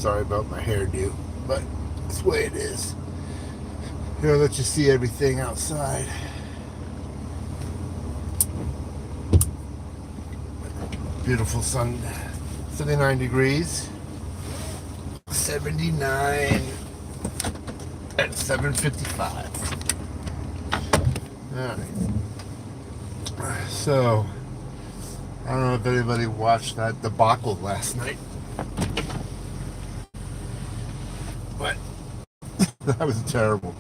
Sorry about my hairdo, but it's the way it is. Here, I'll let you see everything outside. Beautiful sun, 79 degrees, 79 at 7:55. All right. So, I don't know if anybody watched that debacle last night, but that was terrible.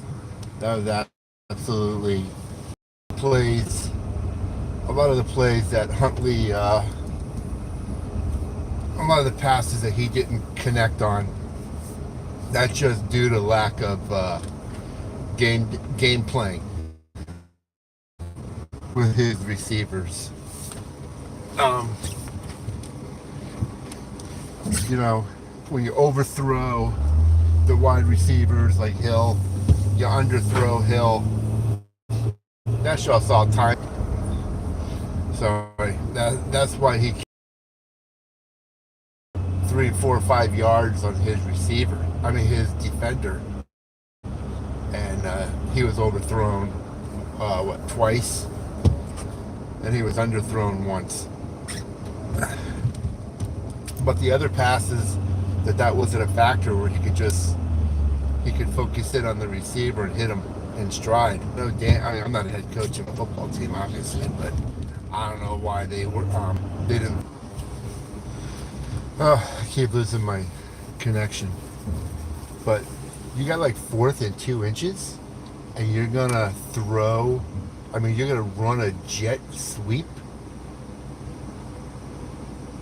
That was absolutely plays. A lot of the plays that Huntley, a lot of the passes that he didn't connect on. That's just due to lack of game playing with his receivers. You know, when you overthrow the wide receivers like Hill, you underthrow Hill. That's just all time. Sorry, that's why he 3, 4, 5 yards on his receiver. I mean his defender, and he was overthrown twice, and he was underthrown once. But the other passes that wasn't a factor, where he could focus in on the receiver and hit him in stride. No, I mean, I'm not a head coach of a football team, obviously, but I don't know why they didn't. Oh, I keep losing my connection. But you got like 4th and 2 inches, and you're gonna throw. I mean, you're gonna run a jet sweep.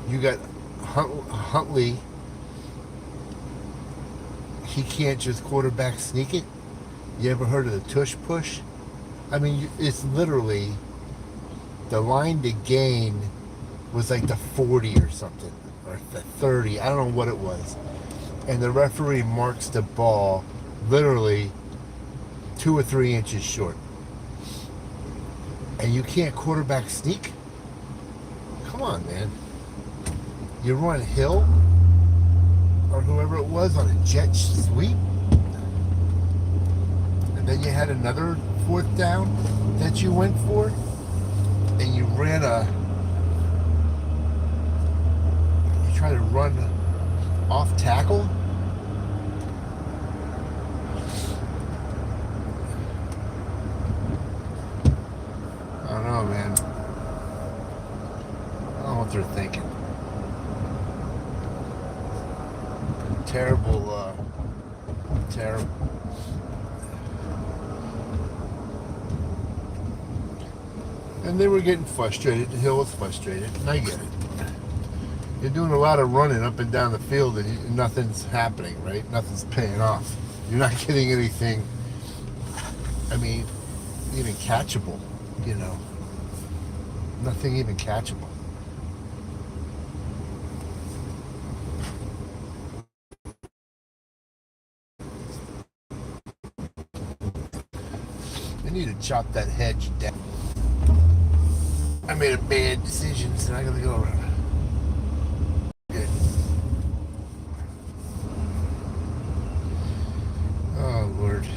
You got Huntley. He can't just quarterback sneak it. You ever heard of the tush push? I mean, it's literally the line to gain was like the 40 or something, or the 30. I don't know what it was. And the referee marks the ball literally 2 or 3 inches short. And you can't quarterback sneak? Come on, man. You run Hill or whoever it was on a jet sweep, and then you had another 4th down that you went for, and you try to run off tackle. I don't know, man. I don't know what they're thinking. Terrible. And they were getting frustrated. Hill was frustrated, and I get it. You're doing a lot of running up and down the field, and nothing's happening, right? Nothing's paying off. You're not getting anything, I mean, even catchable, you know. Nothing even catchable. I need to chop that hedge down. I made a bad decision, so I gotta go around. Good. Oh, Lord.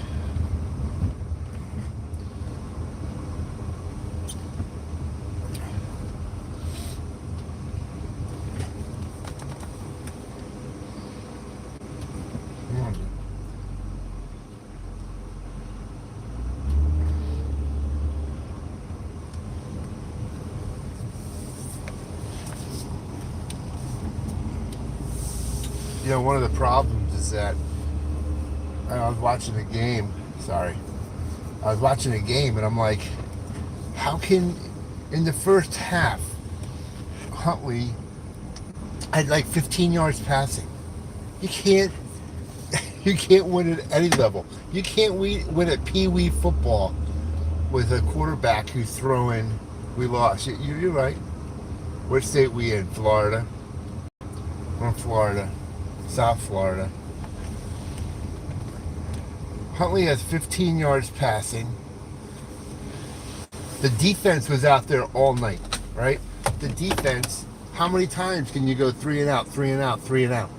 Come on, dude. You know, one of the problems is that I was watching a game. Sorry. I was watching a game, and I'm like, how can, in the first half, Huntley had like 15 yards passing? You can't win at any level. You can't win at Pee-wee football with a quarterback who's throwing. We lost. You're right. What state we in? Florida. We're in Florida. South Florida. Huntley has 15 yards passing. The defense was out there all night, right? The defense, how many times can you go 3 and out, 3 and out, 3 and out?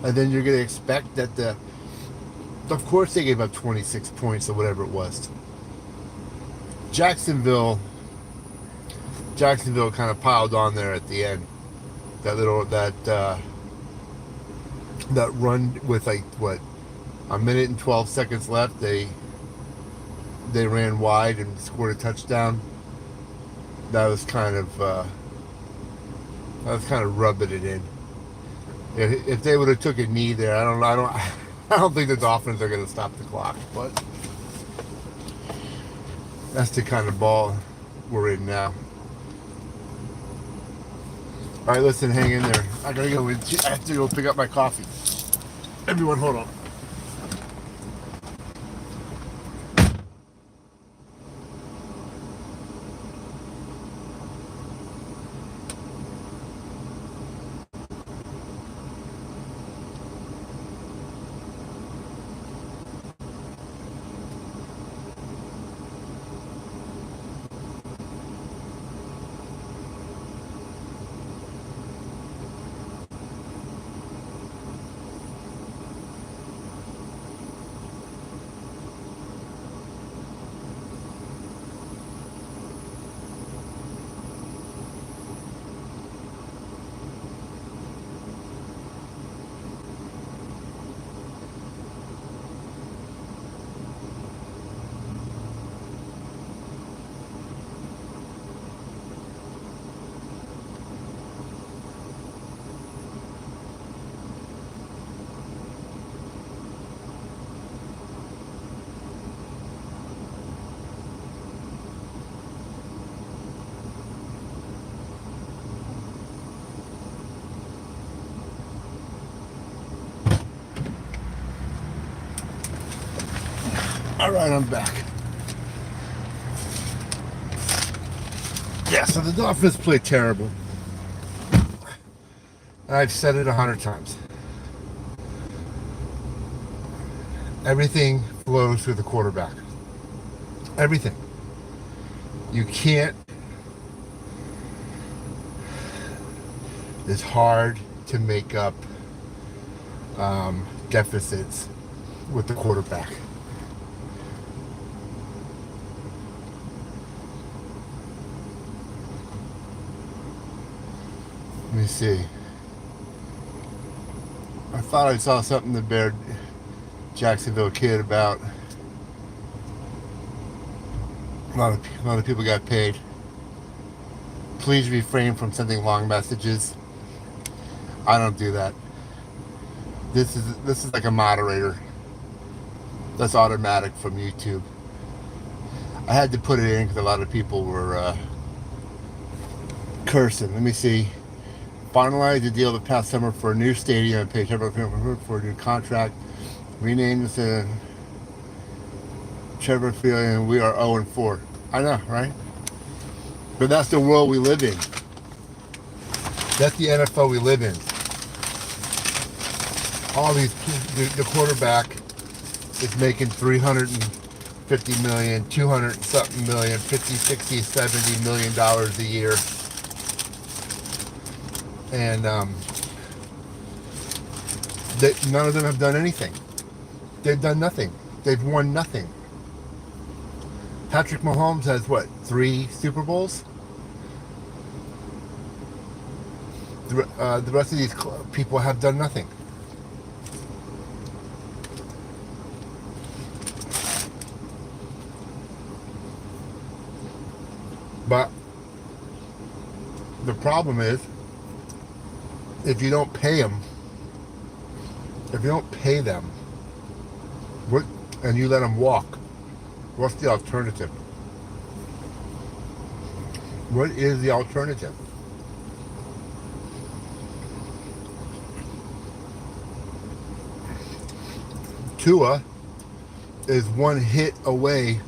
And then you're going to expect that of course they gave up 26 points or whatever it was. Jacksonville kind of piled on there at the end. That run with like what, a minute and 12 seconds left, they ran wide and scored a touchdown. That was kind of rubbing it in. If they would have took a knee there, I don't think the Dolphins are going to stop the clock. But that's the kind of ball we're in now. All right, listen, hang in there. I have to go pick up my coffee. Everyone, hold on. All right, I'm back. Yeah, so the Dolphins play terrible. I've said it 100 times. Everything flows through the quarterback. Everything. You can't. It's hard to make up deficits with the quarterback. Let me see. I thought I saw something that bared Jacksonville kid about a lot of people got paid. Please refrain from sending long messages. I don't do that. This is like a moderator. That's automatic from YouTube. I had to put it in because a lot of people were cursing. Let me see. Finalized the deal the past summer for a new stadium and paid Trevor for a new contract. Renamed this Trevor Field, and we are 0-4. I know, right? But that's the world we live in. That's the NFL we live in. All these, the quarterback is making 350 million, 200 something million, 50, 60, 70 million dollars a year. And none of them have done anything. They've done nothing. They've won nothing. Patrick Mahomes has what, 3 Super Bowls? The rest of these people have done nothing. But the problem is, if you don't pay them, and you let them walk, what's the alternative? What is the alternative? Tua is one hit away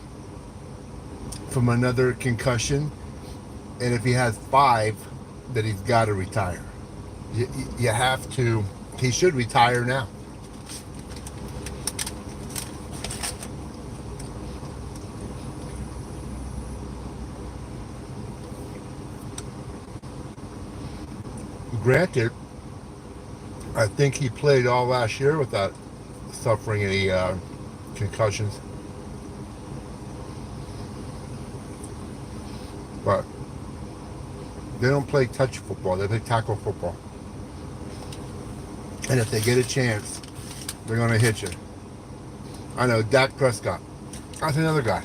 from another concussion, and if he has 5, then he's got to retire. You have to. He should retire now. Granted, I think he played all last year without suffering any concussions. But they don't play touch football. They play tackle football. And if they get a chance, they're going to hit you. I know, Dak Prescott. That's another guy.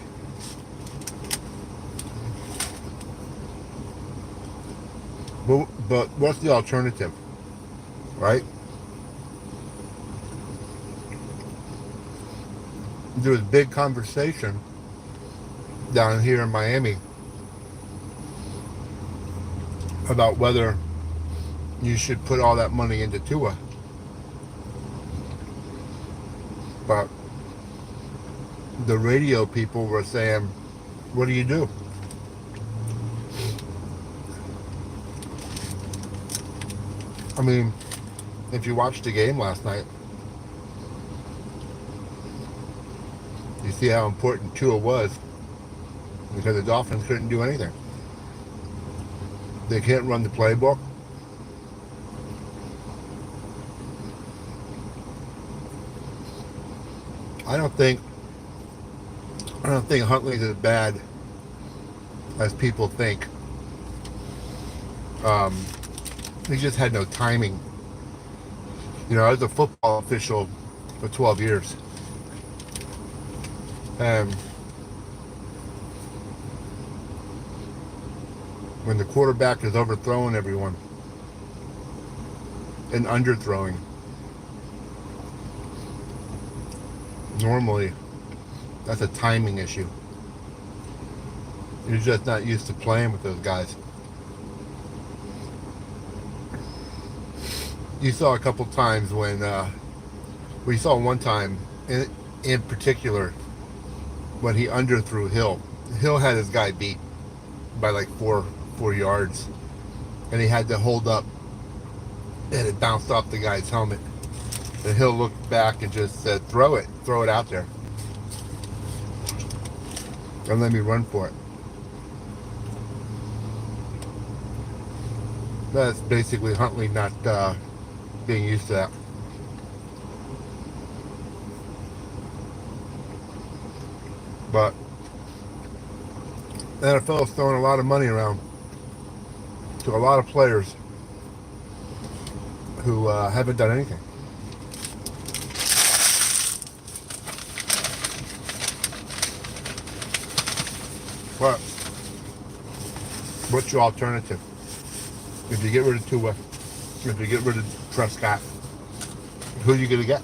But what's the alternative? Right? There was big conversation down here in Miami about whether you should put all that money into Tua. But the radio people were saying, what do you do? I mean, if you watched the game last night, you see how important Tua was because the Dolphins couldn't do anything. They can't run the playbook. I don't think Huntley's as bad as people think. He just had no timing. You know, I was a football official for 12 years. And when the quarterback is overthrowing everyone and underthrowing, normally that's a timing issue. You're just not used to playing with those guys. You saw a couple times when we saw one time in particular when he underthrew Hill. Hill had his guy beat by like four yards, and he had to hold up, and it bounced off the guy's helmet. And Hill looked back and just said, throw it out there, and let me run for it. That's basically Huntley not being used to that. But the NFL is throwing a lot of money around to a lot of players who haven't done anything. But what's your alternative? If you get rid of Tua, if you get rid of Prescott, who are you going to get?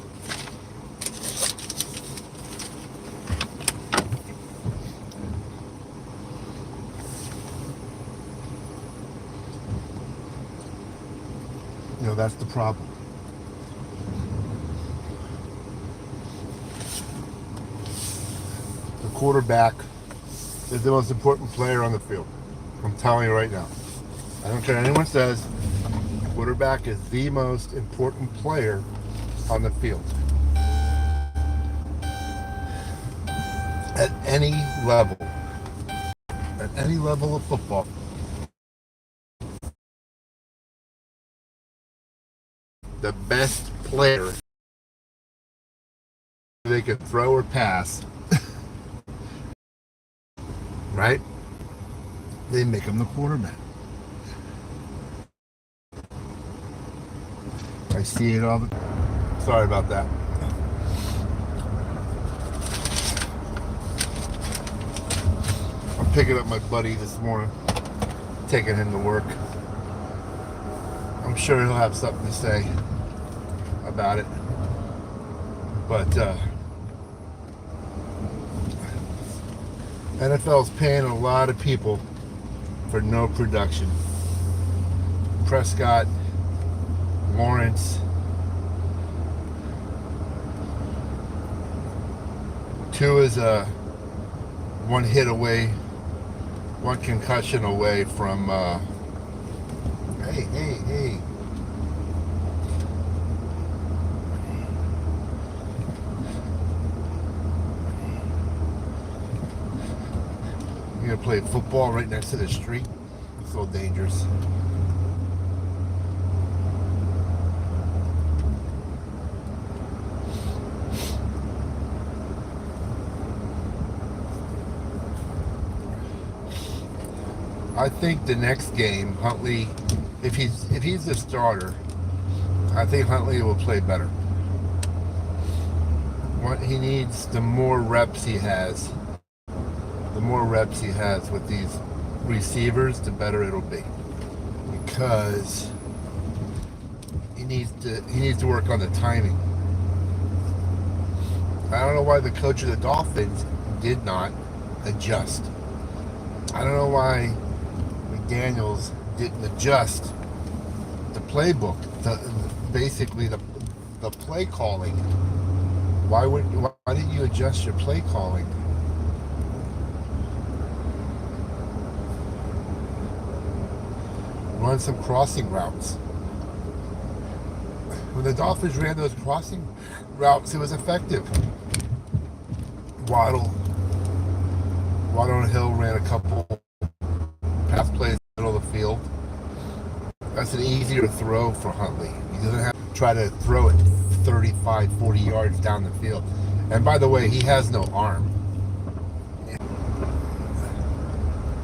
You know, that's the problem. The quarterback is the most important player on the field. I'm telling you right now. I don't care what anyone says. Quarterback is the most important player on the field. At any level. At any level of football. The best player they could throw or pass, right? They make him the quarterback. I see it all the time. Sorry about that. I'm picking up my buddy this morning, taking him to work. I'm sure he'll have something to say about it. But NFL's paying a lot of people for no production. Prescott, Lawrence, Tua is a one hit away, one concussion away from hey. You're gonna play football right next to the street? It's so dangerous. I think the next game, Huntley, if he's the starter, I think Huntley will play better. What he needs, the more reps he has with these receivers, the better it'll be. Because he needs to work on the timing. I don't know why the coach of the Dolphins did not adjust. I don't know why McDaniels didn't adjust the playbook, basically the play calling. Why didn't you adjust your play calling? Run some crossing routes. When the Dolphins ran those crossing routes, it was effective. Waddle and Hill ran a couple pass plays in the middle of the field. That's an easier throw for Huntley. He doesn't have to try to throw it 35, 40 yards down the field. And by the way, he has no arm.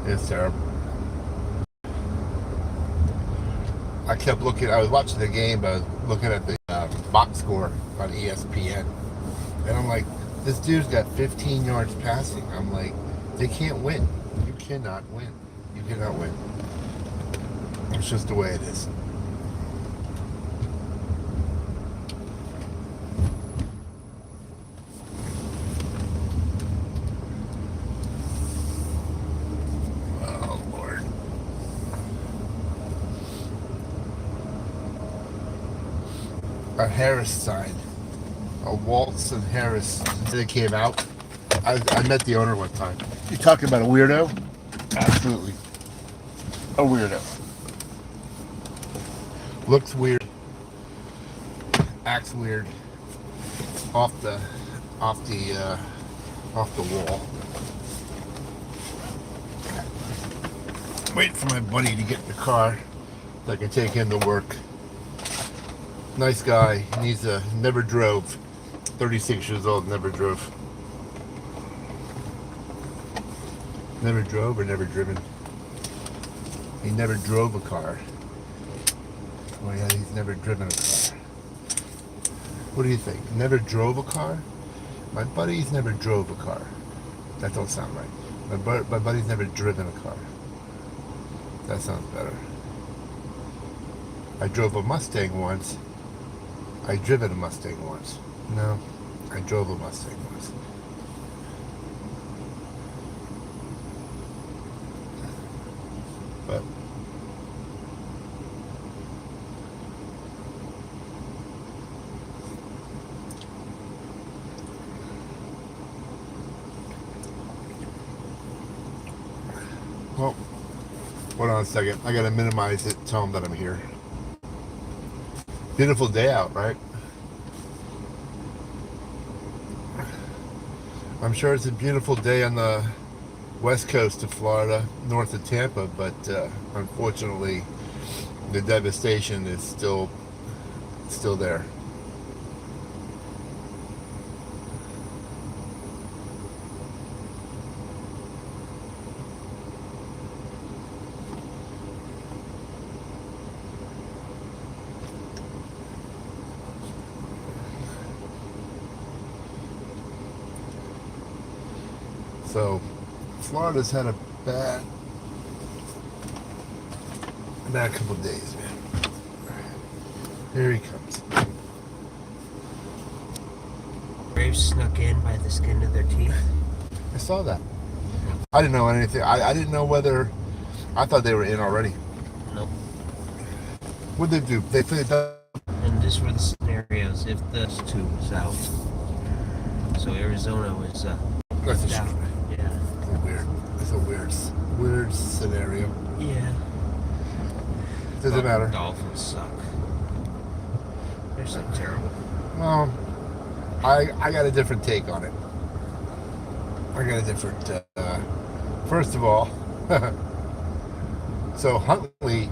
It's terrible. I kept looking. I was watching the game, but I was looking at the box score on ESPN, and I'm like, this dude's got 15 yards passing. I'm like, they can't win. You cannot win. You cannot win. It's just the way it is. Oh, Lord. A Harris sign. A Waltz and Harris. They came out. I met the owner one time. You talking about a weirdo? Absolutely. A weirdo. Looks weird. Acts weird. Off the wall. Wait for my buddy to get in the car so I can take him to work. Nice guy. Never drove. 36 years old, never drove. Never drove or never driven? He never drove a car. Oh yeah, he's never driven a car. What do you think? Never drove a car? My buddy's never drove a car. That don't sound right. My buddy's never driven a car. That sounds better. I drove a Mustang once. I driven a Mustang once. No, I drove a Mustang once. But well, hold on a second. I gotta minimize it, tell them that I'm here. Beautiful day out, right? I'm sure it's a beautiful day on the west coast of Florida, north of Tampa, but unfortunately, the devastation is still there. So, Florida's had a bad couple of days, man. Here he comes. Braves snuck in by the skin of their teeth. I saw that. I didn't know anything. I didn't know whether. I thought they were in already. Nope. What'd they do? They played that. And these were the scenarios if those two was out. So Arizona was That's a down. Yeah. It's a weird scenario. Yeah. Doesn't matter. Dolphins suck. They're so terrible. Well, I got a different take on it. I got a different. First of all, so Huntley,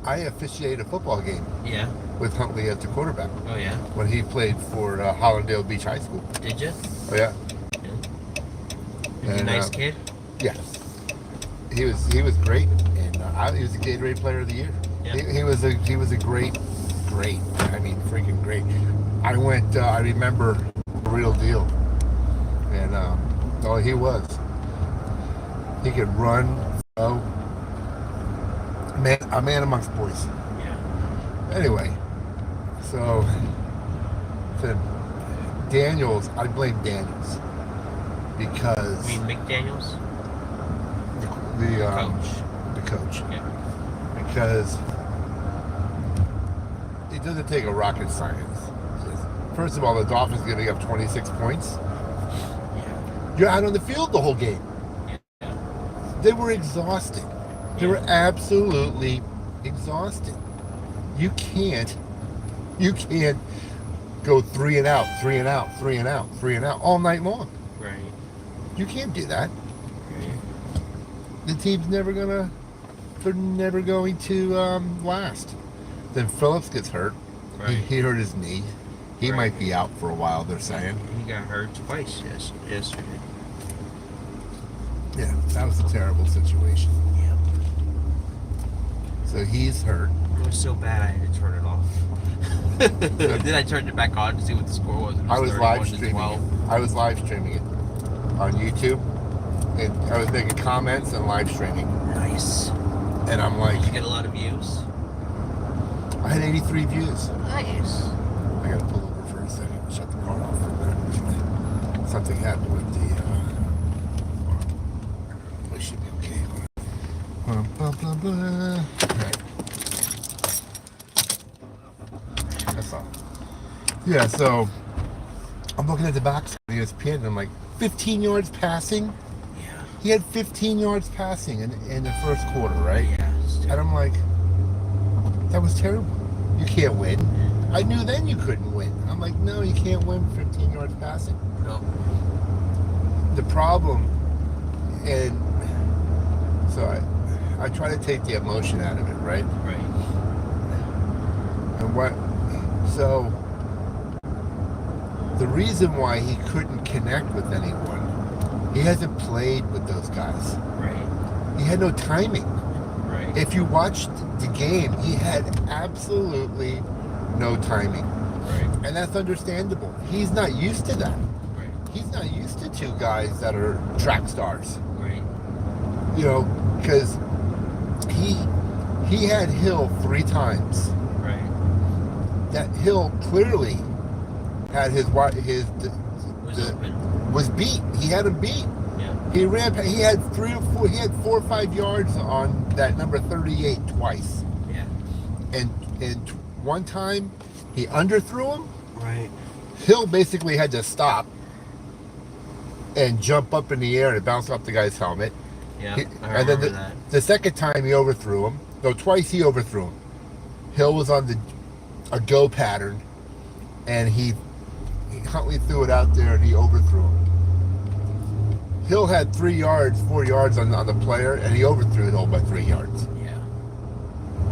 I officiated a football game. Yeah. With Huntley as the quarterback. Oh yeah. When he played for Hollandale Beach High School. Did you? Oh yeah. Is he a nice kid? Yeah. he was great, and he was a Gatorade Player of the Year. Yeah. He was a great. I mean, freaking great. I went. I remember the real deal, and oh, he was. He could run. Oh, man, a man amongst boys. Yeah. Anyway, so Daniels, I blame Daniels because You mean McDaniels? the coach. Yeah. Because it doesn't take a rocket science. First of all, the Dolphins giving up 26 points. Yeah. You're out on the field the whole game. Yeah. They were exhausted. They were absolutely exhausted. You can't go 3 and out, 3 and out, 3 and out, 3 and out all night long. Right. You can't do that. Right. The team's they're never going to last. Then Phillips gets hurt. Right. He hurt his knee. He Right. might be out for a while, they're saying. He got hurt twice yesterday. Yeah, that was a terrible situation. Yeah. So he's hurt. It was so bad I had to turn it off. Then I turned it back on to see what the score was. It I was live 31 to streaming 12. it. I was live streaming it on YouTube. And I was making comments and live streaming. Nice. And I'm like, Did you get a lot of views? I had 83 views. Nice. I gotta pull over for a second. Shut the car off for a minute. Something happened with the. We should be okay. Blah, blah, blah, blah. Right. That's all. Yeah, so I'm looking at the box on ESPN and I'm like, 15 yards passing? Yeah. He had 15 yards passing in the first quarter, right? Yeah. And I'm like, that was terrible. You can't win. I knew then you couldn't win. I'm like, no, you can't win 15 yards passing. No. The problem, and so I try to take the emotion out of it, right? Right. And so the reason why he couldn't connect with anyone, he hasn't played with those guys. Right. He had no timing. Right. If you watched the game, he had absolutely no timing. Right. And that's understandable. He's not used to that. Right. He's not used to two guys that are track stars. Right. You know, because he had Hill 3 times. Right. That Hill clearly had his was beat. He had him beat. Yeah. He ran. He had 3 or 4. He had 4 or 5 yards on that number 38 twice. Yeah. And one time he underthrew him. Right. Hill basically had to stop and jump up in the air and bounce off the guy's helmet. Yeah. I And then remember that. the second time he overthrew him. No, twice he overthrew him. Hill was on a go pattern, and Huntley threw it out there and he overthrew him. Hill had 3 yards, 4 yards on the player, and he overthrew Hill by 3 yards. Yeah.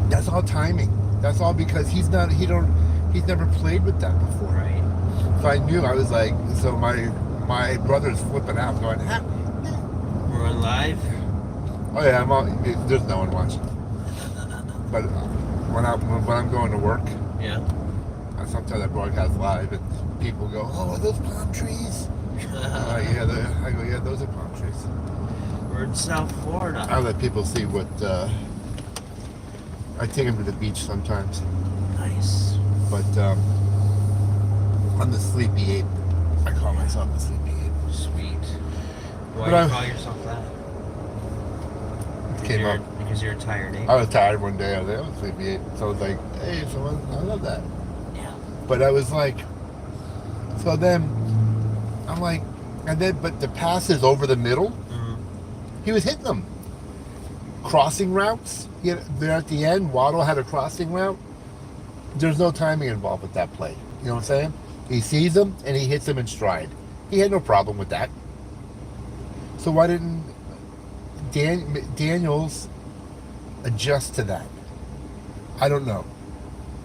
That's all timing. That's all because he's never played with that before. Right. So I knew, I was like, so my brother's flipping out, going, We're on live. oh yeah, there's no one watching. But when I'm going to work, Yeah. sometimes I broadcast live, and people go, "Oh, are those palm trees?" Yeah, I go, "Yeah, those are palm trees." We're in South Florida. I let people see what. I take them to the beach sometimes, Nice. but I'm the sleepy ape. I call myself the sleepy ape. Sweet. Why But do you call yourself that? Came up. Because you're a tired ape. I was tired one day. I was like, "I'm a sleepy ape," so I was like, "Hey, someone, I love that." Yeah. But I was like, so then I'm like, but the passes over the middle, he was hitting them. Crossing routes, there at the end, Waddle had a crossing route. There's no timing involved with that play. You know what I'm saying? He sees them and he hits them in stride. He had no problem with that. So why didn't Daniels adjust to that? I don't know.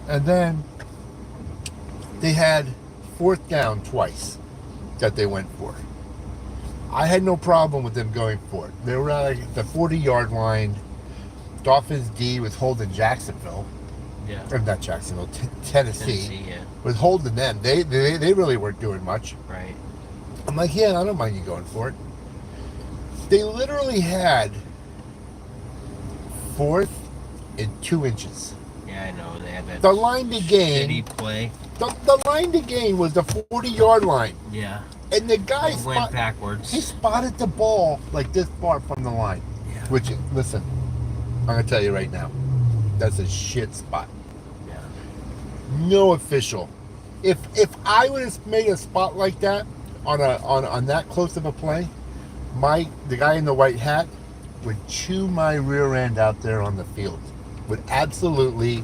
And then they had 4th down twice that they went for. I had no problem with them going for it. They were at like the 40-yard line. Dolphins D was holding Jacksonville. Yeah. Or not Jacksonville, Tennessee. Yeah. Was holding them. They really weren't doing much. Right. I'm like, yeah, I don't mind you going for it. They literally had 4th and 2 inches. Yeah, I know. They had that The line to gain. shitty play. The line to gain was the 40-yard line. Yeah. And the guy went backwards. He spotted the ball like this far from the line. Yeah. Which, listen, I'm going to tell you right now, that's a shit spot. Yeah. No official. If I would have made a spot like that on that close of a play, the guy in the white hat would chew my rear end out there on the field. Would absolutely,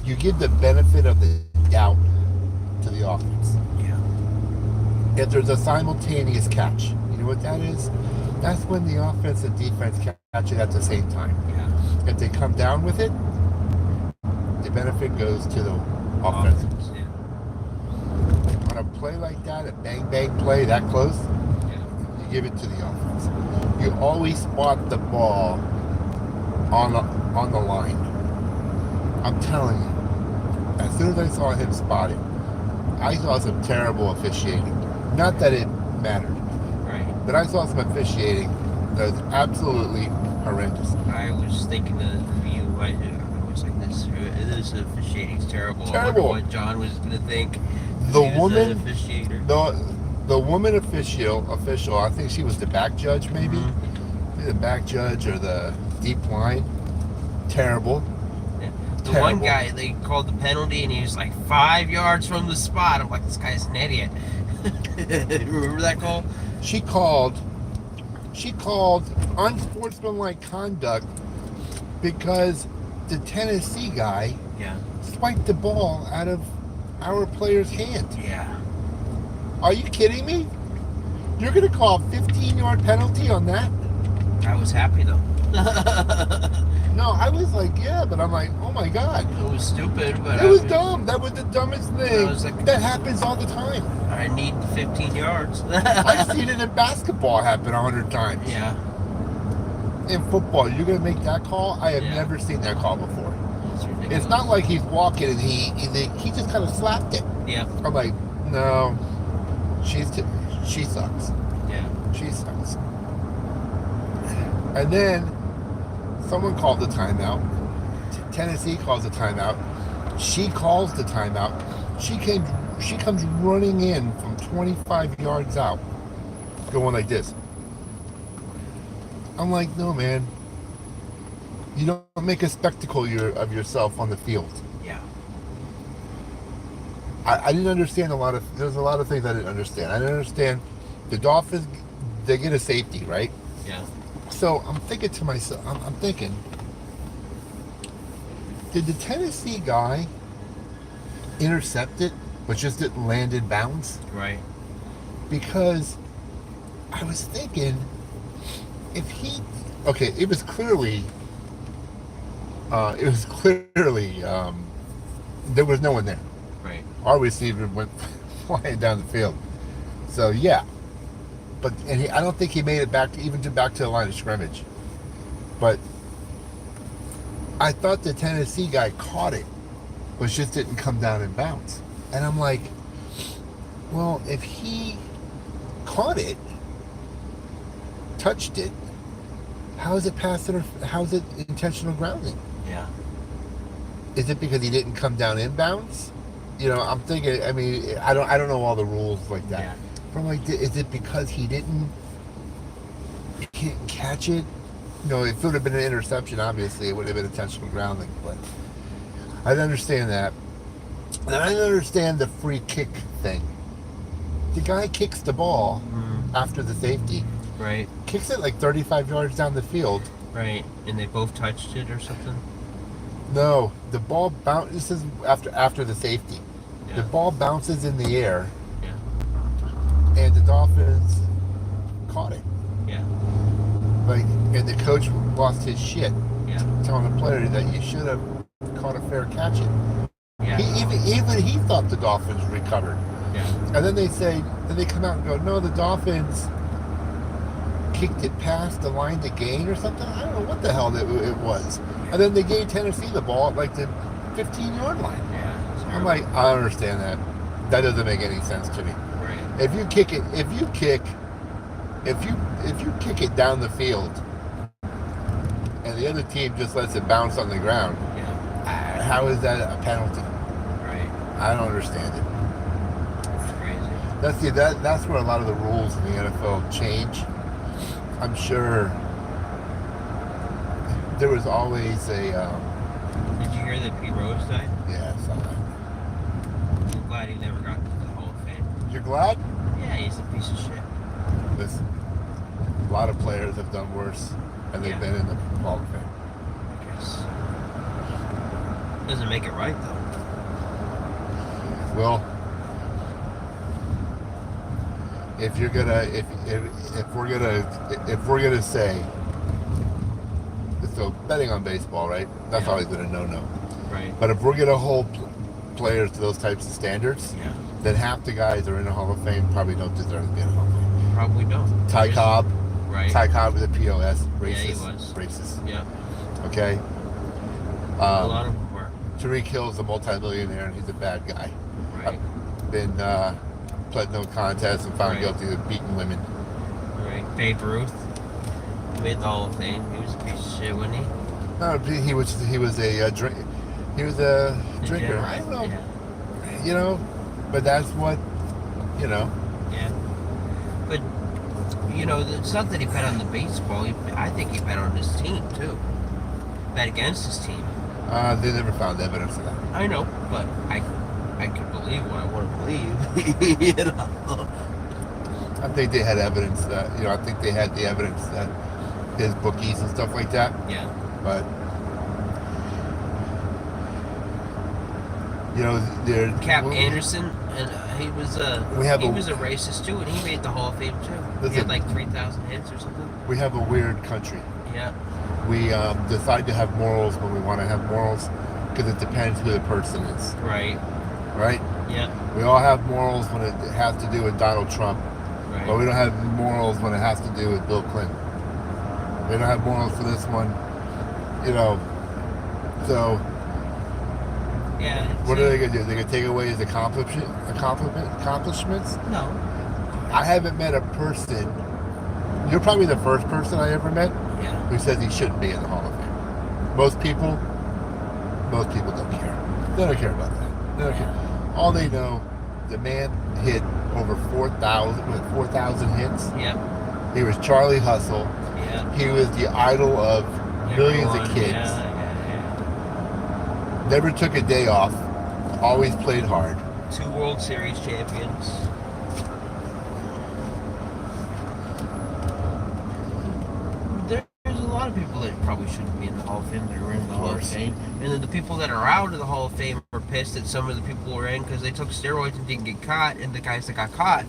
you give the benefit of the doubt to the offense. Yeah. If there's a simultaneous catch, you know what that is? That's when the offense and defense catch it at the same time. Yeah. If they come down with it, the benefit goes to the offense. Yeah. On a play like that, a bang play that close, you give it to the offense. You always spot the ball on the line. I'm telling you, as soon as I saw him spot it, I saw some terrible officiating. Not that it mattered, Right. but I saw some officiating that was absolutely horrendous. I was thinking of you. I was like, this officiating's terrible. Terrible. I wonder what John was going to think. The He was woman, an officiator. the woman official, I think she was the back judge, maybe. Mhm. The back judge or the deep line. Terrible. Yeah. The Terrible. one guy, they called the penalty, and he was like 5 yards from the spot. I'm like, this guy's an idiot. Remember that call? She called unsportsmanlike conduct because the Tennessee guy Yeah. swiped the ball out of our player's hand. Yeah. Are you kidding me? You're going to call a 15-yard penalty on that? I was happy, though. No, I was like, yeah, but I'm like, oh my God. It was stupid, but It was dumb. That was the dumbest thing. like, that happens all the time. I need 15 yards. I've seen it in basketball happen 100 times. Yeah. In football, you're going to make that call? I have Yeah. never seen that call before. It's ridiculous. It's not like he's walking and he just kind of slapped it. Yeah. I'm like, no, she sucks. Yeah. She sucks. And then someone called the timeout. Tennessee calls the timeout. She calls the timeout. She comes running in from 25 yards out, going like this. I'm like, no, man. You don't make a spectacle of yourself on the field. Yeah. I didn't understand there's a lot of things I didn't understand. I didn't understand the Dolphins, they get a safety, right? Yeah. So I'm thinking to myself, I'm thinking, did the Tennessee guy intercept it, but just didn't land in bounds? Right. Because I was thinking, if he, okay, it was clearly, there was no one there. Right. Our receiver went flying down the field. So yeah, but I don't think he made it back to the line of scrimmage. But I thought the Tennessee guy caught it, but just didn't come down in bounds. And I'm like, well, if he caught it, touched it, how is it intentional grounding? Yeah. Is it because he didn't come down in bounds? You know, I'm thinking. I mean, I don't know all the rules like that. Yeah. But I'm like, is it because he didn't catch it? You know, if it would have been an interception, obviously it would have been intentional grounding. But I didn't understand that. And I didn't understand the free kick thing. The guy kicks the ball after the safety. Right. Kicks it like 35 yards down the field. Right. And they both touched it or something? No, the ball bounces. This is after the safety. Yeah. The ball bounces in the air, Yeah. and the Dolphins caught it. Yeah. Like, and the coach lost his shit, Yeah. telling the player that you should have caught a fair catch it. Yeah. Even he thought the Dolphins recovered. Yeah. And then they come out and go, no, the Dolphins kicked it past the line to gain or something. I don't know what the hell it was. And then they gave Tennessee the ball at like the 15-yard line. Yeah. I'm like, I don't understand that. That doesn't make any sense to me. Right. If you kick it down the field, and the other team just lets it bounce on the ground, Yeah. how is that a penalty? Right. I don't understand it. It's crazy. That's where a lot of the rules in the NFL change. I'm sure there was always a. Did you hear that Pete Rose died? Yeah, I saw that. I'm glad he never got to the Hall of Fame. You're glad? Yeah, he's a piece of shit. Listen, a lot of players have done worse, and they've been in the Hall of Fame. I guess. Doesn't make it right though. Well, if you're gonna, if we're gonna say, so betting on baseball, right? That's always been a no-no. Right. But if we're gonna hold players to those types of standards, Yeah. then half the guys that are in the Hall of Fame probably don't deserve to be in the Hall of Fame. Probably don't. Ty Cobb. Right. Ty Cobb was a POS. Racist. Yeah, he was. Racist. Yeah. Okay. A lot of them were. Tariq Hill's a multimillionaire and he's a bad guy. Right. Been pled no contest and found Right. guilty of beating women. Right. Babe Ruth made the Hall of Fame. He was a piece of shit, wasn't he? No, he was a drink. He was a drinker. I don't know. Yeah. You know, but that's what, you know. Yeah. But, you know, it's not that he bet on the baseball. I think he bet on his team, too. Bet against his team. They never found evidence of that. I know, but I can believe what I want to believe. You know? I think they had evidence that, I think they had the evidence that his bookies and stuff like that. Yeah. But, they're... Cap Anderson, and he was a racist too, and he made the Hall of Fame too. He had like 3,000 hits or something. We have a weird country. Yeah. We decide to have morals when we want to have morals because it depends who the person is. Right. Right? Yeah. We all have morals when it has to do with Donald Trump. Right. But we don't have morals when it has to do with Bill Clinton. We don't have morals for this one. So... Yeah. What are they going to do? They're going to take away his accomplishments? No. I haven't met a person... You're probably the first person I ever met who says he shouldn't be in the Hall of Fame. Most people don't care. They don't care about that. They don't care. All they know, the man hit over 4,000 hits. Yeah. He was Charlie Hustle. Yeah. He was the idol of millions of kids. Yeah. Never took a day off. Always played hard. 2 World Series champions. There's a lot of people that probably shouldn't be in the Hall of Fame that are in the Hall of Fame. And then the people that are out of the Hall of Fame are pissed that some of the people were in because they took steroids and didn't get caught. And the guys that got caught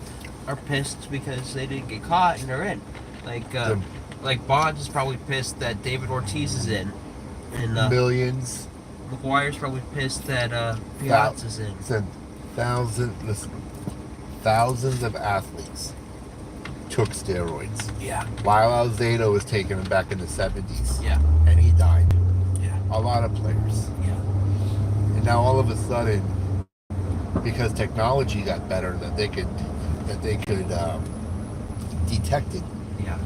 are pissed because they didn't get caught and they're in. Like Bonds is probably pissed that David Ortiz is in. And millions. McGuire's probably pissed that Piazza's in. Thousands of athletes took steroids. Yeah. Lyle Alzado was taking them back in the 70s. Yeah. And he died. Yeah. A lot of players. Yeah. And now all of a sudden, because technology got better, that they could detect it. Yeah.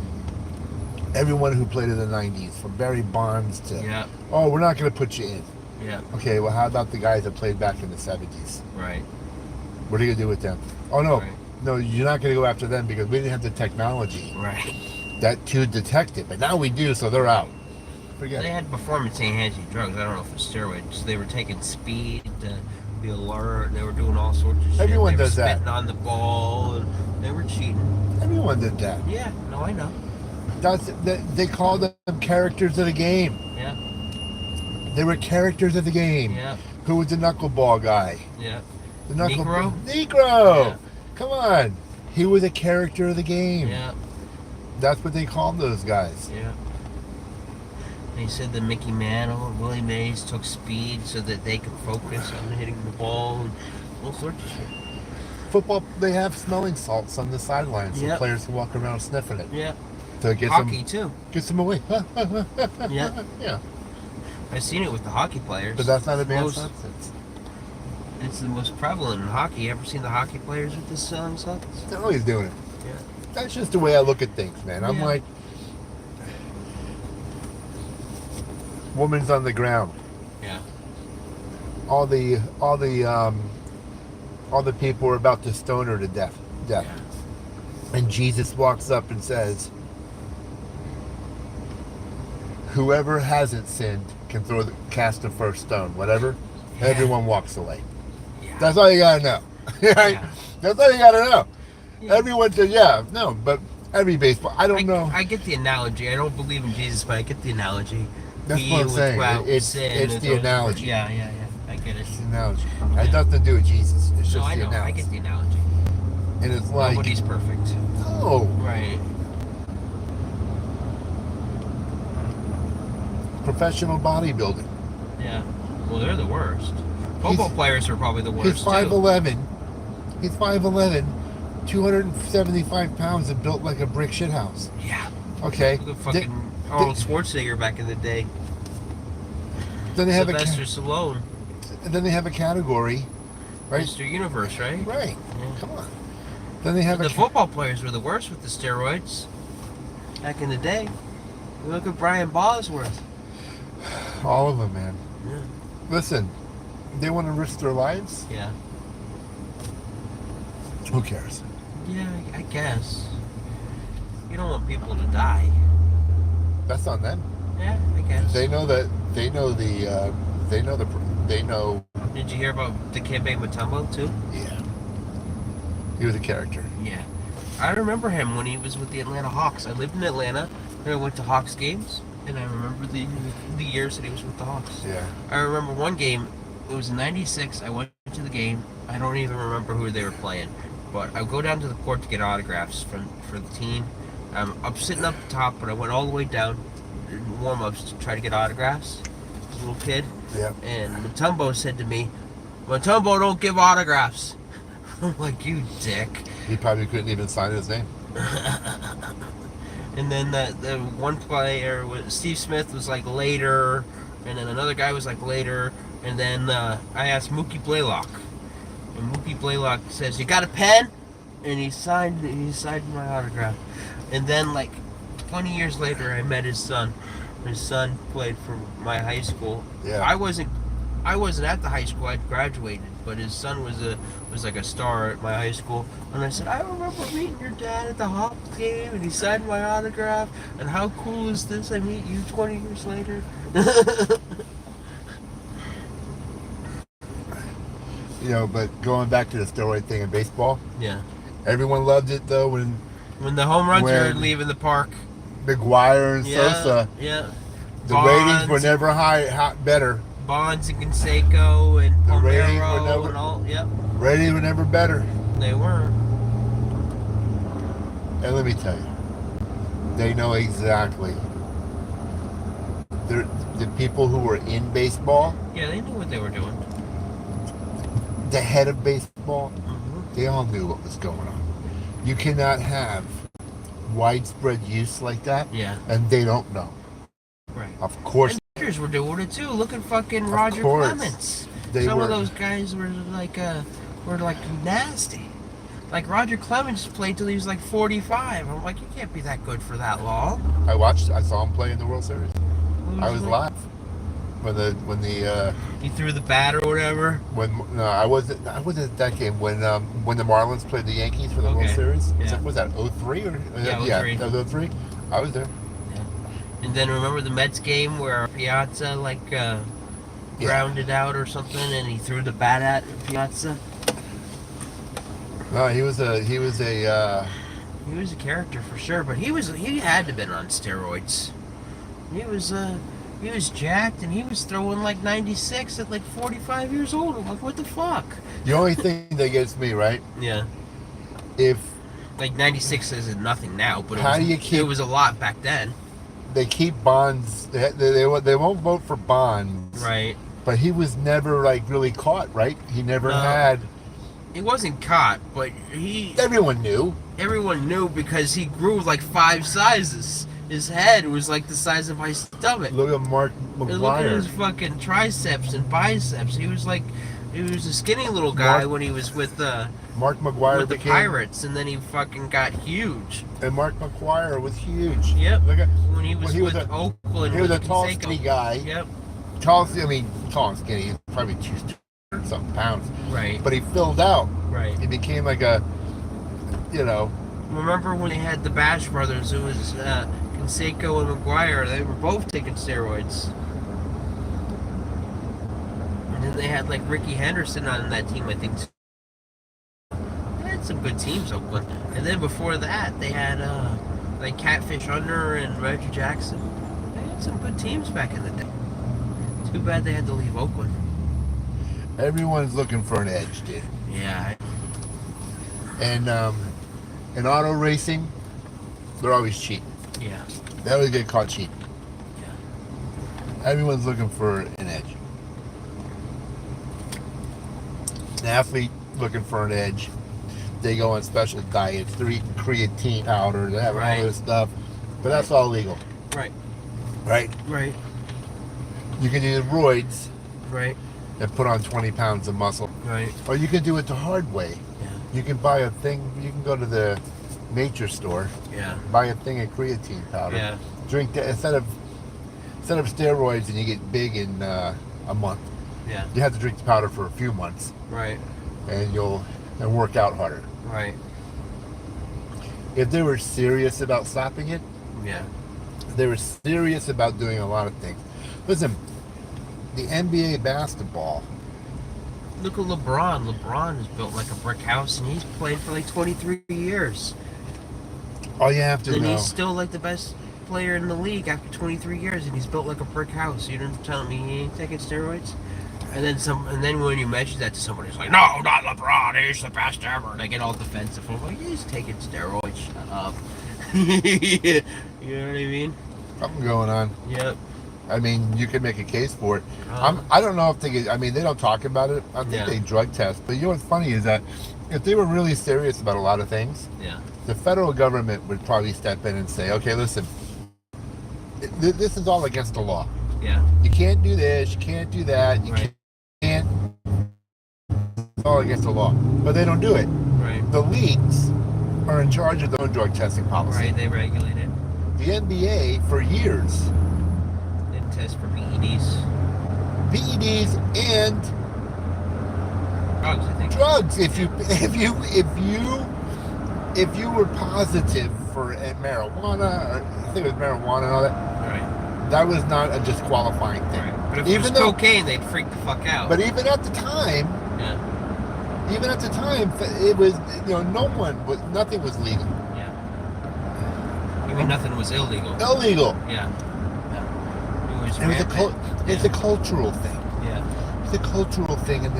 Everyone who played in the 90s, from Barry Bonds to, oh, we're not going to put you in. Yeah. Okay, well, how about the guys that played back in the 70s? Right. What are you going to do with them? Oh, no. Right. No, you're not going to go after them because we didn't have the technology Right. that to detect it. But now we do, so they're out. Forget They it. had performance-enhancing drugs. I don't know if it's steroids. They were taking speed to be alert. They were doing all sorts of shit. Everyone they does were that. spitting on the ball. And they were cheating. Everyone did that. Yeah. No, I know. They called them characters of the game. Yeah. They were characters of the game. Yeah. Who was the knuckleball guy? Yeah. The Negro? Negro! Yeah. Come on. He was a character of the game. Yeah. That's what they called those guys. Yeah. They said that Mickey Mantle and Willie Mays took speed so that they could focus on hitting the ball and all sorts of shit. Football, they have smelling salts on the sidelines so Yep. players can walk around sniffing it. Yeah. to get Hockey too. Get some away. Yeah. Yeah. I've seen it with the hockey players. But that's not advanced substance. It's the most prevalent in hockey. You ever seen the hockey players with this substance? They're always doing it. Yeah. That's just the way I look at things, man. I'm like, woman's on the ground. Yeah. All the people are about to stone her to death. Yeah. And Jesus walks up and says, whoever hasn't sinned can cast the first stone. Whatever. Yeah. Everyone walks away. Yeah. That's all you gotta know. Right? Yeah. That's all you gotta know. Yeah. Everyone says, but every baseball. I don't know. I get the analogy. I don't believe in Jesus, but I get the analogy. That's what I'm saying. It's the analogy. Yeah. I get it. It's the analogy. It has nothing to do with Jesus. It's just I know. the analogy. I get the analogy. And it's like, nobody's perfect. No. Right. Professional bodybuilding. Yeah. Well, they're the worst. Football players are probably the worst. He's 5'11". He's 5'11", 275 pounds, and built like a brick shithouse. Yeah. Okay. Look at fucking Arnold Schwarzenegger back in the day. Then they have Sylvester Stallone. And then they have a category, right? Mr. Universe, right? Right. Yeah. Come on. Then they have the football players were the worst with the steroids back in the day. Look at Brian Bosworth. All of them, man. Yeah. Listen, they want to risk their lives? Yeah. Who cares? Yeah, I guess. You don't want people to die. That's on them. Yeah, I guess. They know that. They know. Did you hear about Dikembe Mutombo too? Yeah. He was a character. Yeah. I remember him when he was with the Atlanta Hawks. I lived in Atlanta and I went to Hawks games, and I remember the years that he was with the Hawks. Yeah. I remember one game, it was in '96, I went to the game. I don't even remember who they were playing, but I go down to the court to get autographs for the team. I'm sitting up top, but I went all the way down in warm-ups to try to get autographs. As a little kid. Yeah. And Mutombo said to me, "Mutombo don't give autographs." I'm like, you dick. He probably couldn't even sign his name. And then the one player, Steve Smith, was like later, and then another guy was like later, and then I asked Mookie Blaylock, and Mookie Blaylock says, "You got a pen?" And he signed my autograph. And then like 20 years later, I met his son. His son played for my high school. Yeah. I wasn't at the high school. I'd graduated, but his son was like a star at my high school. And I said, "I remember meeting your dad at the Hawks game, and he signed my autograph. And how cool is this? I meet you 20 years later." But going back to the steroid thing in baseball. Yeah. Everyone loved it though when the home runs were leaving the park. McGuire and Sosa. Yeah. The ratings were never better. Bonds and Canseco and Palmeiro and all. Yep. Ratings were never better. They weren't. And let me tell you, they know exactly. The people who were in baseball. Yeah, they knew what they were doing. The head of baseball, they all knew what was going on. You cannot have widespread use like that, and they don't know. Right. Of course. And pitchers were doing it too. Look at fucking Roger Clemens. Some of those guys were like nasty. Like Roger Clemens played till he was like 45. I'm like, you can't be that good for that long. I saw him play in the World Series. I was live. When the he threw the bat or whatever. I wasn't at that game when the Marlins played the Yankees for the World Series. Yeah. Was that 03 or 03? That was 03. I was there. Yeah. And then remember the Mets game where Piazza grounded out or something, and he threw the bat at Piazza. No, he was a character for sure, but he had to have been on steroids. He was jacked, and he was throwing like 96 at like 45 years old. I'm like, what the fuck? The only thing that gets me, right? Yeah. If like 96 isn't nothing now, but it was a lot back then. They keep Bonds. They won't vote for Bonds. Right. But he was never like really caught, right? He never had He wasn't caught, but Everyone knew. everyone knew because he grew like 5 sizes. His head was like the size of my stomach. Look at Mark And look at his McGuire. fucking triceps and biceps. He was a skinny little guy when he was with the Mark McGuire the became, Pirates, and then he fucking got huge. and Mark McGuire was huge. Yep. Look at When he was with Oakland, he was a with tall, Canseco. skinny guy. Yep. Tall and skinny. He's probably 200 something pounds. Right. But he filled out. Right. He became like a, you know. Remember when they had the Bash brothers? It was Canseco and McGuire. They were both taking steroids. And then they had like Ricky Henderson on that team, I think. They had some good teams, Oakland. And then before that, they had like Catfish Under and Reggie Jackson. They had some good teams back in the day. Too bad they had to leave Oakland. Everyone's looking for an edge, dude. Yeah. And in auto racing, they're always cheap. Yeah. They always get caught cheap. Yeah. Everyone's looking for an edge. An athlete looking for an edge. They go on special diets. They're eating creatine powder. They have all this stuff. But that's all legal. Right. Right? Right. You can use roids Right. and put on 20 pounds of muscle. Right. Or you can do it the hard way. Yeah. You can buy a thing. You can go to the nature store, Yeah. buy a thing of creatine powder. Yeah. Drink that instead of steroids, and you get big in a month. Yeah. You have to drink the powder for a few months, Right. and you'll work out harder. Right. If they were serious about stopping it, Yeah. they were serious about doing a lot of things. Listen, the NBA basketball. Look at LeBron. LeBron is built like a brick house, and he's played for like 23 years. All you have to And know. he's still like the best player in the league after 23 years, and he's built like a brick house. You didn't tell me he ain't taking steroids? And then when you mention that to somebody, it's like, no, not LeBron. He's the best ever. They get all defensive. I'm like, he's taking steroids. Shut up. You know what I mean? Something going on. Yep. I mean, you can make a case for it. Uh-huh. I don't know if they get, I mean, they don't talk about it. I think Yeah. they drug test. But you know what's funny is that if they were really serious about a lot of things, Yeah. the federal government would probably step in and say, okay, listen, this is all against the law. Yeah. You can't do this, you can't do that, you Right. can't. It's all against the law. But they don't do it. Right. The leagues are in charge of their own drug testing policy. Right. They regulate it. The NBA, for years, They test for PEDs. PEDs and Drugs, I think. drugs. If you were positive for marijuana, or I think it was marijuana and all that, Right. that was not a disqualifying thing. Right. But if Even it was though- cocaine, they'd freak the fuck out. But even at the time, yeah. it was, nothing was legal. Yeah. You mean nothing was illegal? Illegal. Yeah. Yeah. It was It was rampant. it's a cultural thing. Yeah. It's a cultural thing in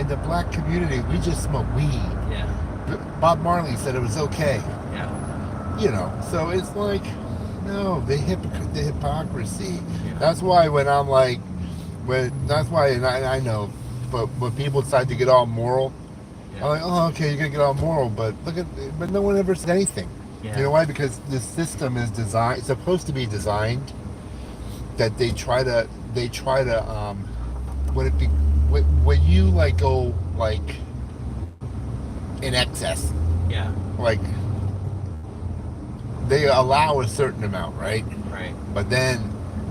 the black community. We just smoke weed. Yeah. Bob Marley said it was okay. Yeah. So it's like, no, the hypocrisy. Yeah. That's why when I'm like, and I know, but when people decide to get all moral, Yeah. I'm like, oh, okay, you're gonna get all moral, but but no one ever said anything. Yeah. You know why? Because the system is designed, supposed to be designed, that they try to when you like go like in excess, Yeah. like they allow a certain amount, right? Right. But then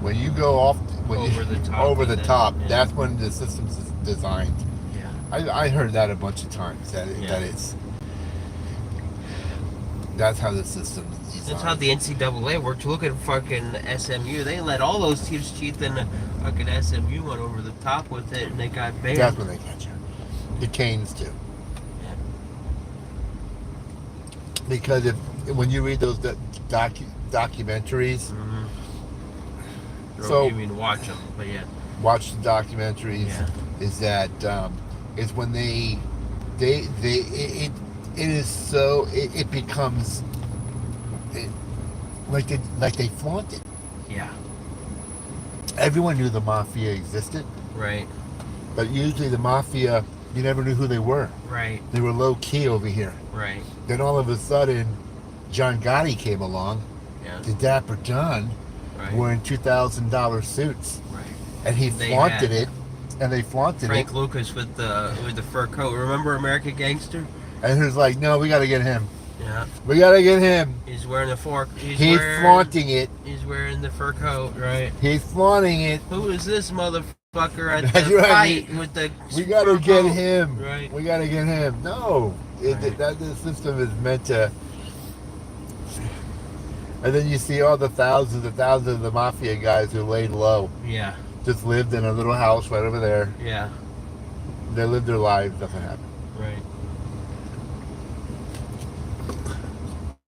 when you go off, over the top, yeah. that's when the system's designed. Yeah. I heard that a bunch of times. That that's how the system is designed. That's how the NCAA worked. Look at fucking SMU. They let all those teams cheat, then fucking SMU went over the top with it, and they got banned. That's when they catch you. The Canes too. Yeah. Because when you read those documentaries, Mm-hmm. So- you mean watch them, but yeah. watch the documentaries. Yeah. Is that is when it is so it becomes like they flaunt it. Yeah. Everyone knew the mafia existed, Right. but usually the mafia You never knew who they were. Right. They were low key over here. Right. Then all of a sudden, John Gotti came along, Yeah. the Dapper John, Right. wearing $2,000 suits, Right. and he They flaunted had it, and they flaunted Frank it, Lucas with the fur coat. Remember American Gangster? and he was like, "No, we got to get him. Yeah. We got to get him." He's wearing the fork. He's flaunting it. He's wearing the fur coat, right? He's flaunting it. Who is this motherfucker at That's the right. fight with the We got to fur get coat? him. Right. We got to get him. No, Right. the system is meant to. And then you see all the thousands of the mafia guys who laid low, Yeah. just lived in a little house right over there. Yeah. They lived their lives. Nothing happened. Right.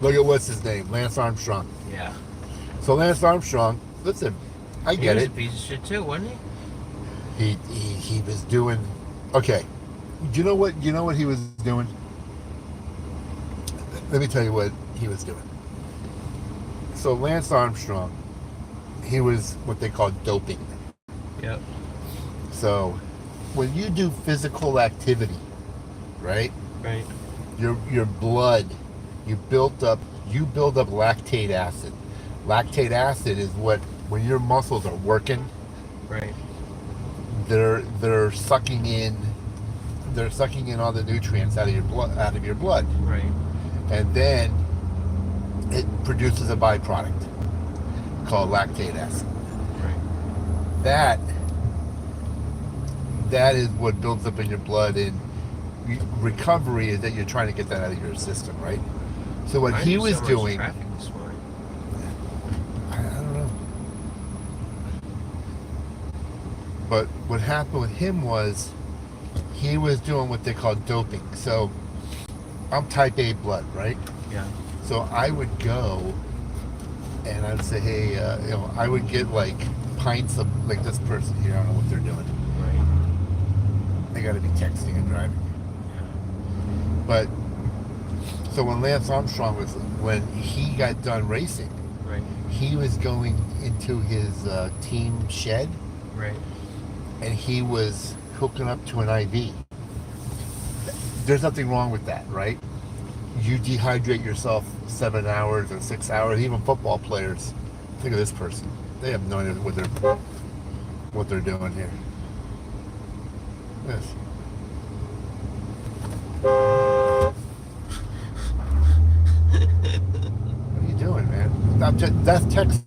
Look at what's his name, Lance Armstrong. Yeah. So Lance Armstrong, listen, I He get was it. a piece of shit too, wasn't he? He was doing okay. Do you know what he was doing? Let me tell you what he was doing. So Lance Armstrong, he was what they call doping. Yep. So when you do physical activity, right? Right. Your blood, you build up lactate acid. Lactate acid is what, when your muscles are working, Right. they're sucking in all the nutrients out of your blood, Right. and then it produces a byproduct called lactate acid. Right. That is what builds up in your blood, and recovery is that you're trying to get that out of your system, right? So what Why he is was so much doing, traffic this morning? I don't know. But what happened with him was he was doing what they call doping. So I'm type A blood, right? Yeah. So I would go and I'd say, hey, I would get like pints of, like this person here, I don't know what they're doing. Right. They got to be texting and driving. But so when Lance Armstrong when he got done racing, Right. he was going into his team shed, Right. and he was hooking up to an IV. There's nothing wrong with that, right? You dehydrate yourself 7 hours or 6 hours. Even football players. Think of this person. They have no idea what they're doing here. Yes. What are you doing, man? That's texting.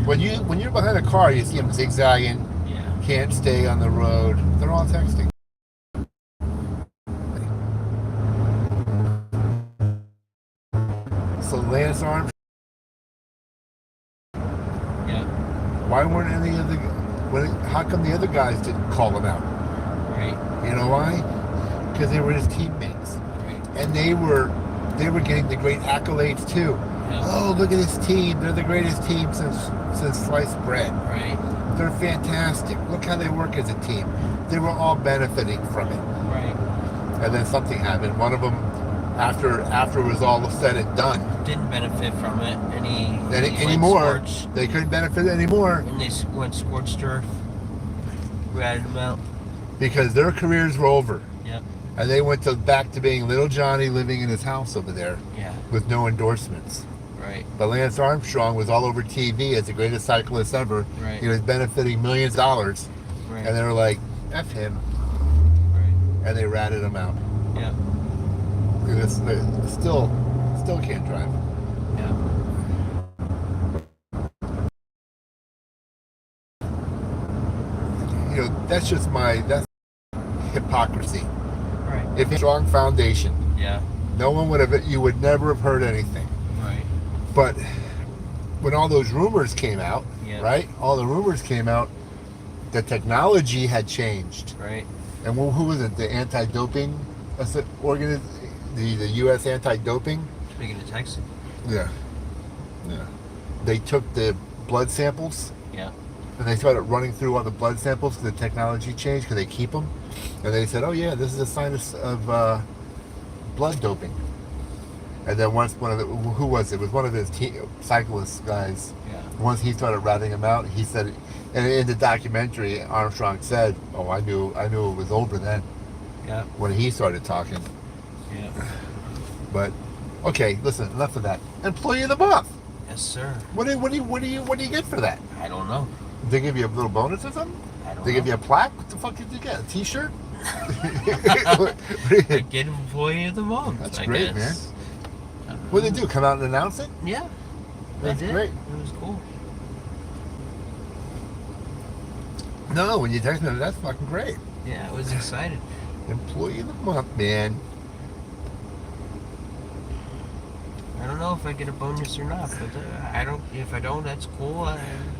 When you're behind a car, you see them zigzagging. Yeah. Can't stay on the road. They're all texting. So Lance Armstrong, Yeah. why weren't any of the? How come the other guys didn't call him out? Right. You know why? Because they were his teammates, Right. and they were getting the great accolades too. Yeah. Oh, look at this team! They're the greatest team since sliced bread. Right. They're fantastic. Look how they work as a team. They were all benefiting from it. Right. And then something happened. One of them, after it was all said and done, Didn't benefit from it anymore. They couldn't benefit anymore And they went scorched earth. Ratted them out. because their careers were over, Yep. and they went back to being little Johnny living in his house over there Yeah. with no endorsements. Right. But Lance Armstrong was all over TV as the greatest cyclist ever. Right. He was benefiting millions of dollars, Right. and they were like, "F him," Right. and they ratted him out. Yeah. They still can't drive. Yeah. That's hypocrisy. Right. If you had a strong foundation, Yeah. you would never have heard anything. Right. But when all those rumors came out, Yeah. right? All the rumors came out, the technology had changed. Right. And who was it? The anti-doping organization, the U.S. anti-doping. Speaking of Texas. Yeah. They took the blood samples. Yeah. And they started running through all the blood samples because the technology changed because they keep them. And they said, oh yeah, this is a sign of blood doping. And then once one of the who was it? It was one of his cyclist guys. Yeah. Once he started ratting him out, he said, and in the documentary, Armstrong said, "Oh, I knew it was over then." Yeah. When he started talking. Yeah. But okay, listen, enough of that. Employee of the month. Yes, sir. What do you get for that? I don't know. Did they give you a little bonus or something? I don't They know. give you a plaque? What the fuck did you get? A T-shirt? I get employee of the month. That's I great, guess. What did they do? Come out and announce it? Yeah. They That's did. great. It was cool. No, when you text me, that's fucking great. Yeah, I was excited. Employee of the month, man. I don't know if I get a bonus or not, but I don't. If I don't, that's cool.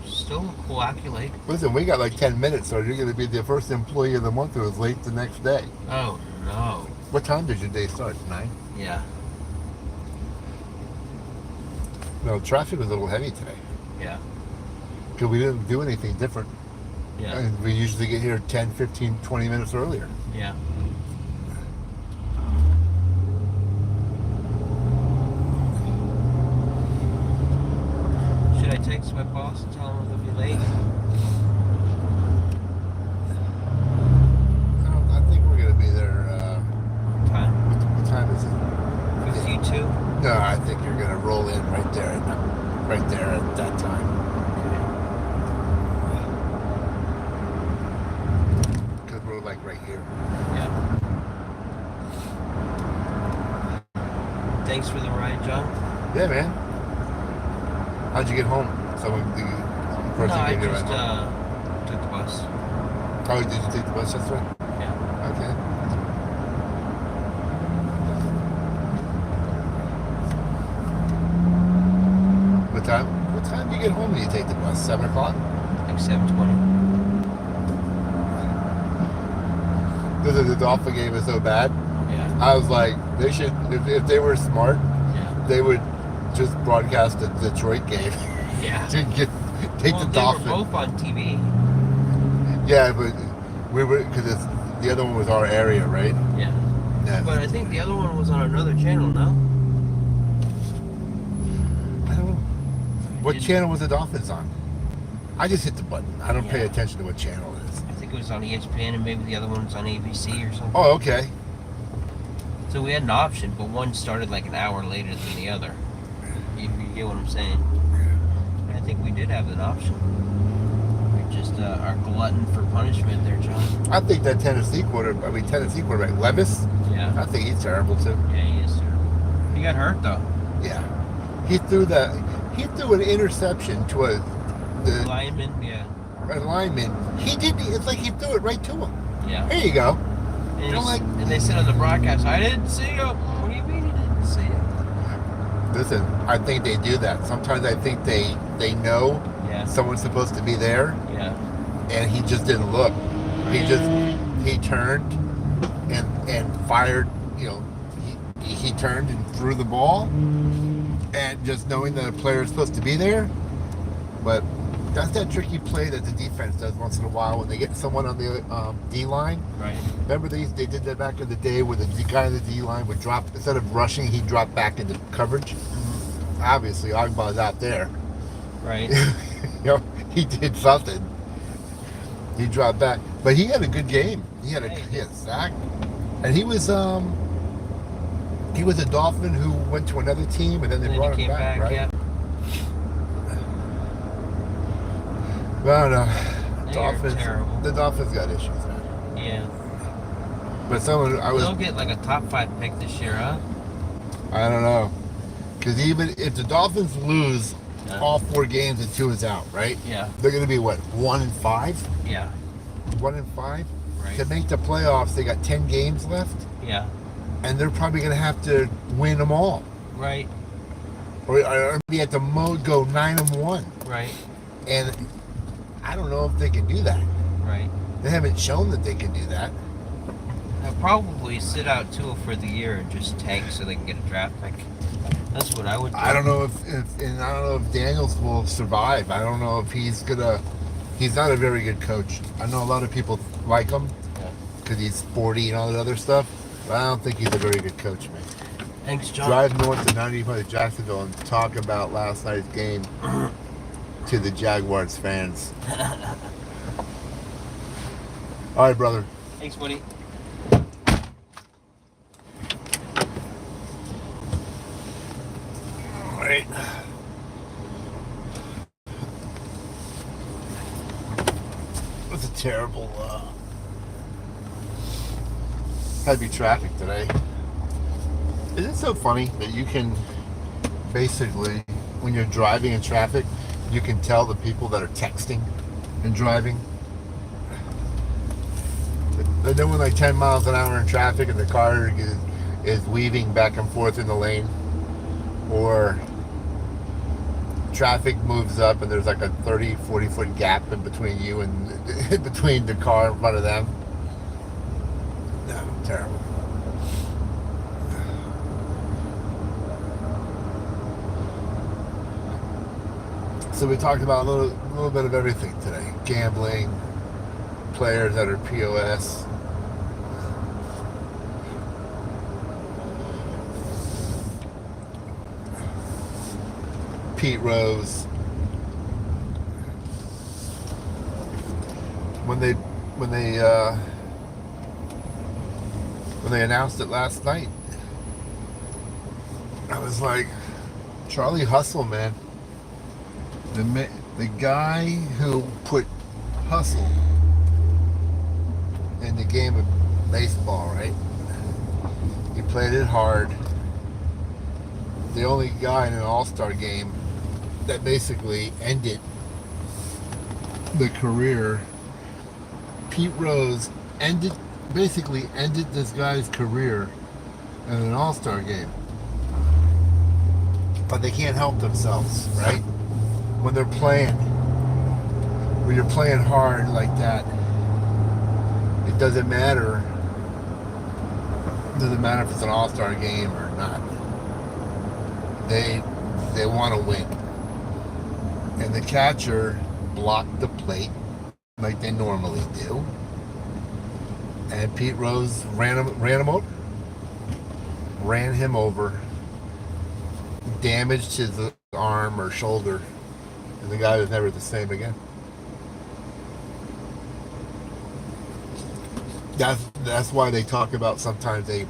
Still a cool accolade. Listen, we got like 10 minutes, so you're going to be the first employee of the month who was late the next day. Oh no. What time did your day start? 9? Yeah. No, traffic was a little heavy today. Yeah. Because we didn't do anything different. Yeah. And we usually get here 10, 15, 20 minutes earlier. Yeah. Should I text my boss and tell him I'm gonna be late? I think we're going to be there. What time? What time is it? 52? No, I think you're going to roll in right there at that time. Because we're like right here. Yeah. Thanks for the ride, John. Yeah, man. How'd you get home? Someone, the person No, I gave you a just ride home? took the bus. Oh, did you take the bus yesterday? Yeah. Okay. What time? What time do you get home when you take the bus? 7 o'clock? Like 7:20. The Dolphin game is so bad. Yeah. I was like, they should, if they were smart, Yeah. they would just broadcast the Detroit game Yeah. to take Well, the they Dolphins. were both on TV. Yeah, but we were, because the other one was our area, right? Yeah. Yeah. But I think the other one was on another channel, no? I don't know. What Did- channel was the Dolphins on? I just hit the button. I don't pay Yeah. attention to what channel it is. I think it was on ESPN and maybe the other one was on ABC or something. Oh, okay. So we had an option, but one started like an hour later than the other. You get what I'm saying? I think we did have an option. We just are glutton for punishment there, John. I think that Tennessee quarterback, Levis, Yeah. I think he's terrible too. Yeah, he is, sir. He got hurt though. Yeah. He threw an interception to a Lineman, yeah. lineman. It's like he threw it right to him. Yeah. There you go. And, Don't like- and they said on the broadcast, I didn't see him. What do you mean you didn't see him? Listen, I think they do that. Sometimes I think they know Yeah. someone's supposed to be there, Yeah. and he just didn't look. He turned and fired. You know, he turned and threw the ball, and just knowing that a player is supposed to be there. But that's that tricky play that the defense does once in a while when they get someone on the D line. Right. Remember they did that back in the day where the guy on the D line would drop, instead of rushing, he'd drop back into coverage. Mm-hmm. Obviously, Ogbah's out there. Right. You know, he did something. He dropped back, but he had a good game. He had a sack, and he was a Dolphin who went to another team, and then they And then brought he him came back, right? Yeah. Well, no, They are Dolphins. terrible. The Dolphins got issues, man. Yeah. But They'll get like a top 5 pick this year, huh? I don't know, because even if the Dolphins lose all 4 games and 2 is out, right? Yeah. They're going to be what, 1-5? Yeah. 1-5. Right. To make the playoffs, they got 10 games left, Yeah. and they're probably going to have to win them all, Right. or be at the go 9-1. Right. And I don't know if they can do that. Right. They haven't shown that they can do that. I'll probably sit out Tua for the year and just tank so they can get a draft pick. That's what I would do. I don't know if Daniels will survive. I don't know if he's gonna. He's not a very good coach. I know a lot of people like him because he's 40 and all that other stuff. But I don't think he's a very good coach, man. Thanks, John. drive north to 95 to Jacksonville and talk about last night's game to the Jaguars fans. All right, brother. Thanks, buddy. All right. It was a terrible, heavy traffic today. Isn't it so funny that you can basically, when you're driving in traffic, you can tell the people that are texting and driving? They're doing like 10 miles an hour in traffic and the car is weaving back and forth in the lane. Or traffic moves up and there's like a 30-40 foot gap in between you and between the car in front of them. No, terrible. So we talked about a little bit of everything today. Gambling, players that are POS. Pete Rose. When they announced it last night, I was like, Charlie Hustle, man. The guy who put hustle in the game of baseball, right? He played it hard. The only guy in an all-star game that basically ended the career. Pete Rose basically ended this guy's career in an all-star game. But they can't help themselves, right? When you're playing hard like that, it doesn't matter. It doesn't matter if it's an all-star game or not. They want to win. And the catcher blocked the plate like they normally do. And Pete Rose ran him over, damaged his arm or shoulder, and the guy was never the same again. That's why they talk about sometimes they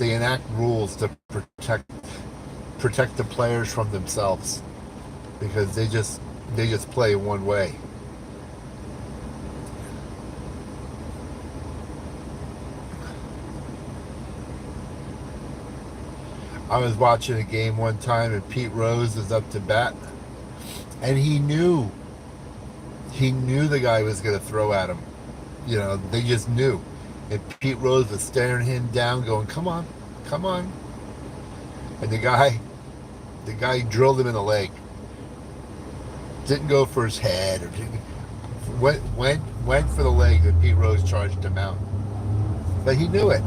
enact rules to protect the players from themselves, because they just play one way. I was watching a game one time and Pete Rose was up to bat, and he knew the guy was going to throw at him. You know, they just knew. And Pete Rose was staring him down going, come on. And the guy drilled him in the leg. Didn't go for his head, or went for the leg, and Pete Rose charged him out. But he knew it.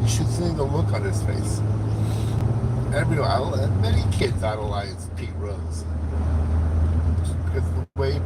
You should see the look on his face. Many kids idolize Pete Rose because of the way he